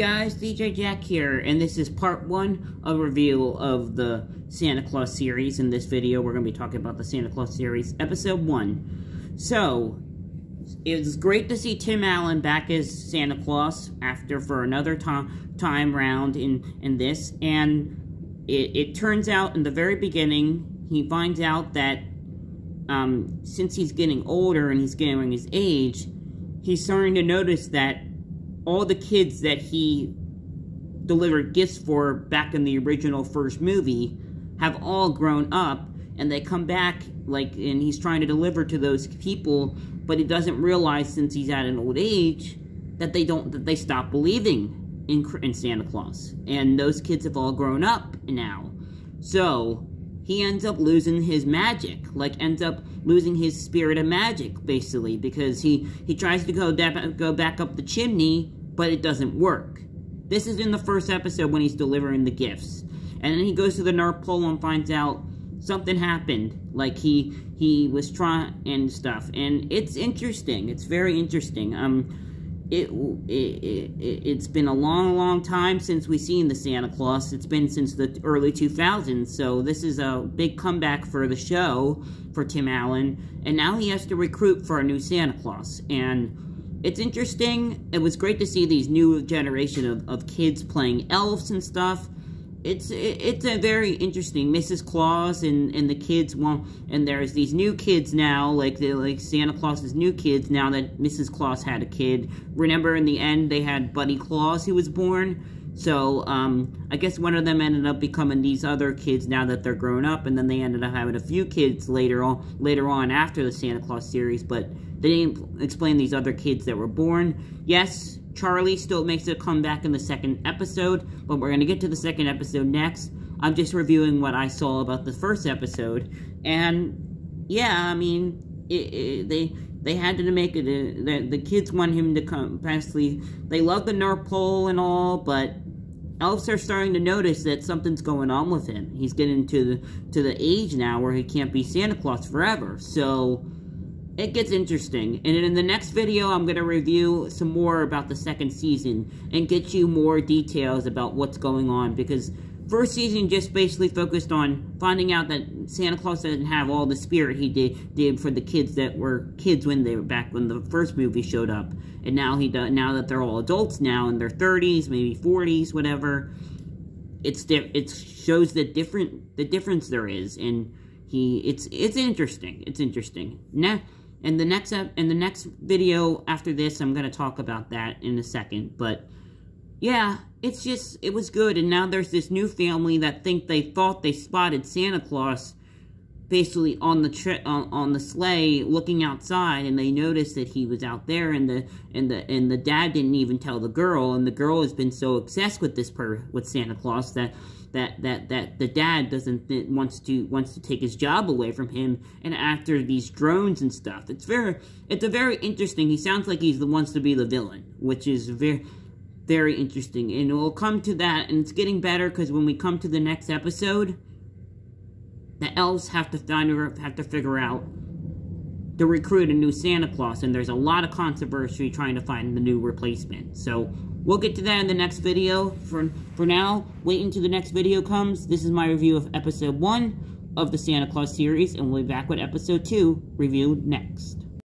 guys, DJ Jack here, and this is part 1 of a review of the Santa Claus series. In this video, we're going to be talking about the Santa Claus series, episode 1. So, it was great to see Tim Allen back as Santa Claus for another time round in this, and it turns out in the very beginning, he finds out that since he's getting older and he's getting his age, he's starting to notice that all the kids that he delivered gifts for back in the original first movie have all grown up, and they come back, and he's trying to deliver to those people, but he doesn't realize, since he's at an old age, that they stop believing in Santa Claus, and those kids have all grown up now. So he ends up losing his magic, ends up losing his spirit of magic, basically, because he tries to go back up the chimney, but it doesn't work. This is in the first episode when he's delivering the gifts. And then he goes to the North Pole and finds out something happened, he was trying and stuff. And it's interesting. It's very interesting. It's been a long time since we've seen the Santa Claus. It's been since the early 2000s, so this is a big comeback for the show, for Tim Allen, and now he has to recruit for a new Santa Claus, and it's interesting. It was great to see these new generation of kids playing elves and stuff. It's a very interesting Mrs. Claus and the kids and there's these new kids now, like Santa Claus's new kids now that Mrs. Claus had a kid. Remember, in the end, they had Buddy Claus who was born. So, I guess one of them ended up becoming these other kids now that they're grown up, and then they ended up having a few kids later on after the Santa Claus series, but they didn't explain these other kids that were born. Yes, Charlie still makes a comeback in the second episode, but we're going to get to the second episode next. I'm just reviewing what I saw about the first episode, and yeah, I mean, they had to make it. The kids want him to come. Basically, they love the North Pole and all, but elves are starting to notice that something's going on with him. He's getting to the age now where he can't be Santa Claus forever. So it gets interesting. And in the next video, I'm going to review some more about the second season and get you more details about what's going on, because first season just basically focused on finding out that Santa Claus doesn't have all the spirit he did for the kids that were kids when they were back when the first movie showed up. And now now that they're all adults now in their 30s, maybe 40s, whatever, it shows the difference there is, and it's interesting. It's interesting. Now, in the next video after this, I'm gonna talk about that in a second, but yeah, it was good, and now there's this new family that thought they spotted Santa Claus basically on the sleigh looking outside, and they noticed that he was out there, and the dad didn't even tell the girl, and the girl has been so obsessed with with Santa Claus that the dad wants to take his job away from him, and after these drones and stuff. It's a very interesting. He sounds like he wants to be the villain, which is very interesting, and we'll come to that, and it's getting better, because when we come to the next episode, the elves have to figure out to recruit a new Santa Claus, and there's a lot of controversy trying to find the new replacement. So we'll get to that in the next video. For now, wait until the next video comes. This is my review of episode 1 of the Santa Claus series, and we'll be back with episode 2 reviewed next.